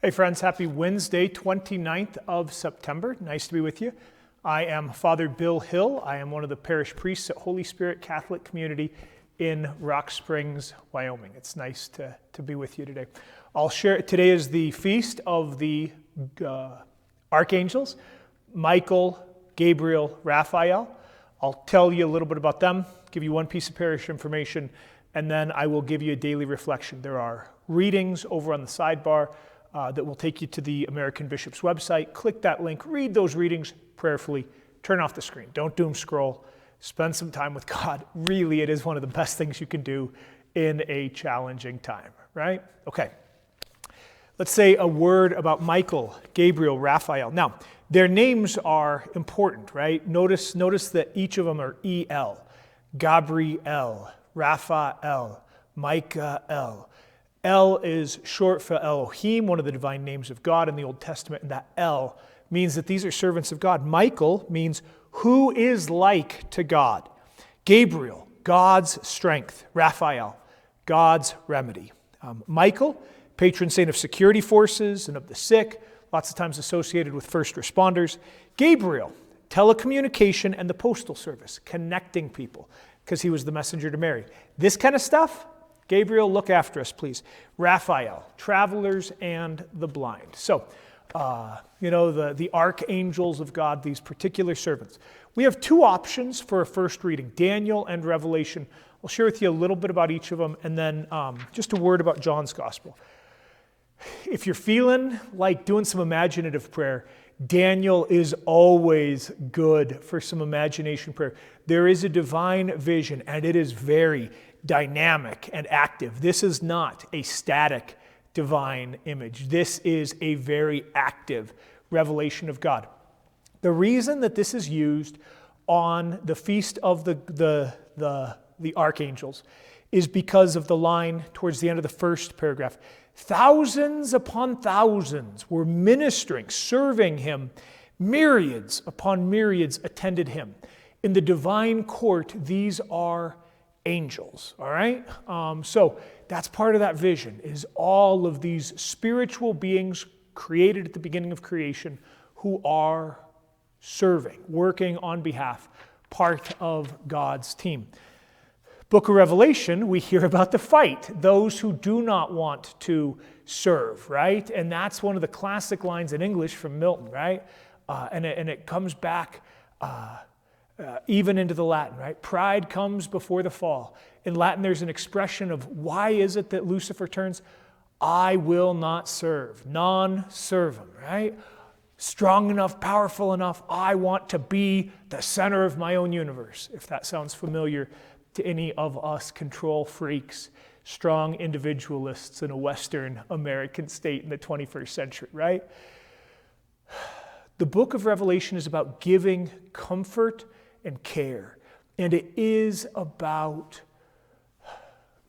Hey friends, happy Wednesday, 29th of September. Nice to be with you. I am Father Bill Hill. I am one of the parish priests at Holy Spirit Catholic Community in Rock Springs, Wyoming. It's nice to be with you today. I'll share, today is the feast of the Archangels, Michael, Gabriel, Raphael. I'll tell you a little bit about them, give you one piece of parish information, and then I will give you a daily reflection. There are readings over on the sidebar that will take you to the American Bishop's website. Click that link, read those readings prayerfully, turn off the screen. Don't doom scroll. Spend some time with God. Really, it is one of the best things you can do in a challenging time, right? Okay. Let's say a word about Michael, Gabriel, Raphael. Now, their names are important, right? Notice that each of them are E-L. Gabriel, Raphael, Michael. El is short for Elohim, one of the divine names of God in the Old Testament, and that El means that these are servants of God. Michael means who is like to God. Gabriel, God's strength. Raphael, God's remedy. Michael, patron saint of security forces and of the sick, lots of times associated with first responders. Gabriel, telecommunication and the postal service, connecting people, because he was the messenger to Mary. This kind of stuff, Gabriel, look after us, please. Raphael, travelers and the blind. So, the archangels of God, these particular servants. We have two options for a first reading, Daniel and Revelation. I'll share with you a little bit about each of them, and then just a word about John's Gospel. If you're feeling like doing some imaginative prayer, Daniel is always good for some imagination prayer. There is a divine vision, and it is very dynamic and active. This is not a static divine image. This is a very active revelation of God. The reason that this is used on the feast of the archangels is because of the line towards the end of the first paragraph. Thousands upon thousands were ministering, serving him. Myriads upon myriads attended him. In the divine court, these are angels, all right? So that's part of that vision, is all of these spiritual beings created at the beginning of creation who are serving, working on behalf, part of God's team. Book of Revelation, we hear about the fight, those who do not want to serve, right? And that's one of the classic lines in English from Milton, right? And it comes back even into the Latin, right? Pride comes before the fall. In Latin, there's an expression of why is it that Lucifer turns? I will not serve, non servum, right? Strong enough, powerful enough, I want to be the center of my own universe, if that sounds familiar to any of us control freaks, strong individualists in a Western American state in the 21st century, right? The book of Revelation is about giving comfort and care. And it is about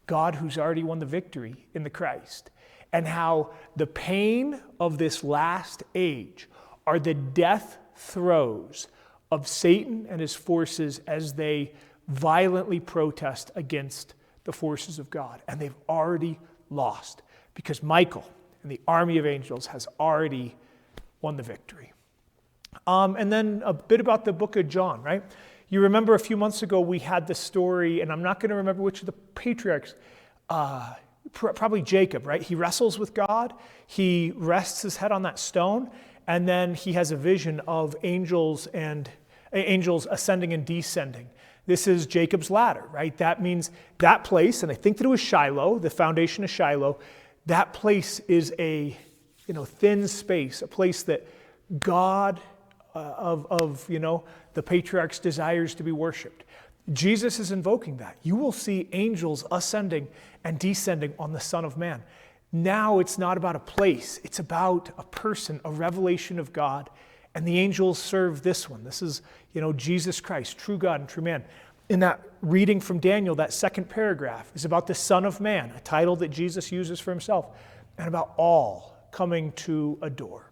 God who's already won the victory in the Christ, and how the pain of this last age are the death throes of Satan and his forces as they violently protest against the forces of God. And they've already lost because Michael and the army of angels has already won the victory. And then a bit about the book of John, right? You remember a few months ago we had the story, and I'm not going to remember which of the patriarchs, probably Jacob, right? He wrestles with God, he rests his head on that stone, and then he has a vision of angels ascending and descending. This is Jacob's ladder, right? That means that place, and I think that it was Shiloh, the foundation of Shiloh, that place is a thin space, a place that God the patriarchs desires to be worshipped. Jesus is invoking that. You will see angels ascending and descending on the Son of Man. Now it's not about a place, it's about a person, a revelation of God, and the angels serve this one. This is, Jesus Christ, true God and true man. In that reading from Daniel, that second paragraph is about the Son of Man, a title that Jesus uses for himself, and about all coming to adore.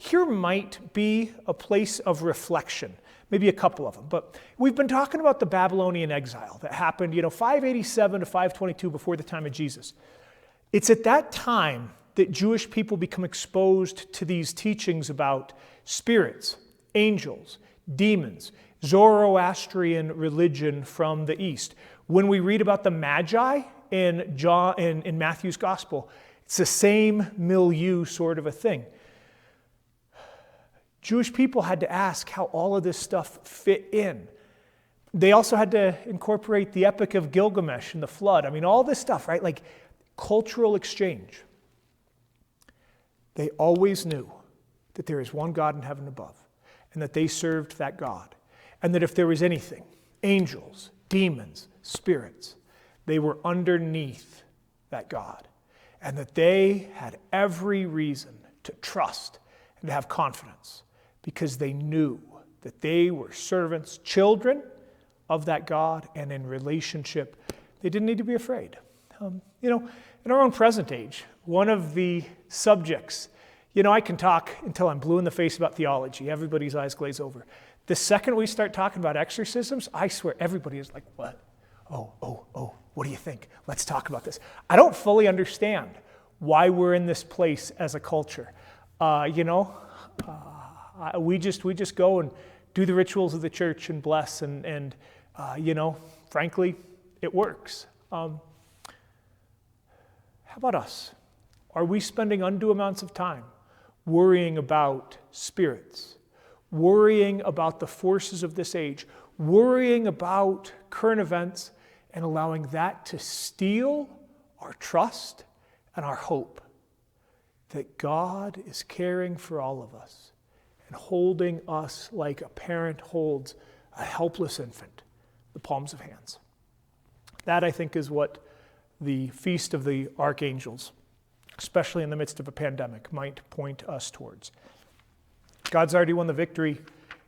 Here might be a place of reflection, maybe a couple of them, but we've been talking about the Babylonian exile that happened, 587 to 522 before the time of Jesus. It's at that time that Jewish people become exposed to these teachings about spirits, angels, demons, Zoroastrian religion from the East. When we read about the Magi in Matthew's Gospel, it's the same milieu sort of a thing. Jewish people had to ask how all of this stuff fit in. They also had to incorporate the Epic of Gilgamesh and the flood. I mean, all this stuff, right? Like cultural exchange. They always knew that there is one God in heaven above and that they served that God. And that if there was anything, angels, demons, spirits, they were underneath that God. And that they had every reason to trust and to have confidence because they knew that they were servants, children of that God, and in relationship, they didn't need to be afraid. In our own present age, one of the subjects, I can talk until I'm blue in the face about theology. Everybody's eyes glaze over. The second we start talking about exorcisms, I swear everybody is like, what? Oh, what do you think? Let's talk about this. I don't fully understand why we're in this place as a culture. We just go and do the rituals of the church and bless, and frankly, it works. How about us? Are we spending undue amounts of time worrying about spirits, worrying about the forces of this age, worrying about current events, and allowing that to steal our trust and our hope that God is caring for all of us and holding us like a parent holds a helpless infant, the palms of hands? That, I think, is what the Feast of the Archangels, especially in the midst of a pandemic, might point us towards. God's already won the victory.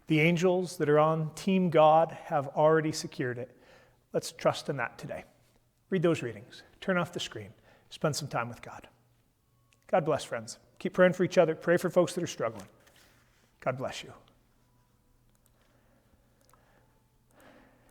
The angels that are on Team God have already secured it. Let's trust in that today. Read those readings. Turn off the screen. Spend some time with God. God bless, friends. Keep praying for each other. Pray for folks that are struggling. God bless you.